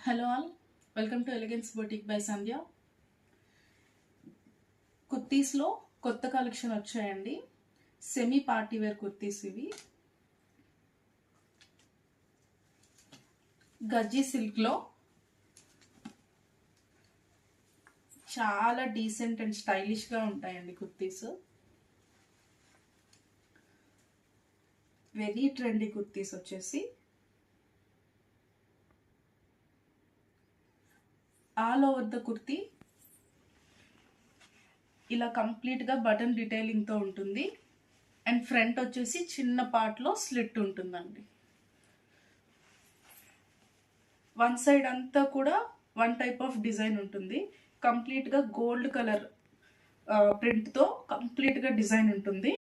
Hello all, welcome to elegance boutique by Sandhya. కుర్తీస్లో కొత్త collection వచ్చాయండి. సెమీ పార్టీ వేర్ కుర్తీస్ ఇవి. గజ్జీ సిల్క్లో చాలా డీసెంట్ అండ్ స్టైలిష్గా ఉంటాయండి కుర్తీస్. వెరీ ట్రెండీ కుర్తీస్ వచ్చేసి ఆల్ ఓవర్ ద కుర్తీ ఇలా కంప్లీట్గా బటన్ డీటెయిలింగ్తో ఉంటుంది. అండ్ ఫ్రంట్ వచ్చేసి చిన్న పార్ట్లో స్లిట్ ఉంటుందండి. వన్ సైడ్ అంతా కూడా వన్ టైప్ ఆఫ్ డిజైన్ ఉంటుంది. కంప్లీట్గా గోల్డ్ కలర్ ప్రింట్తో కంప్లీట్గా డిజైన్ ఉంటుంది.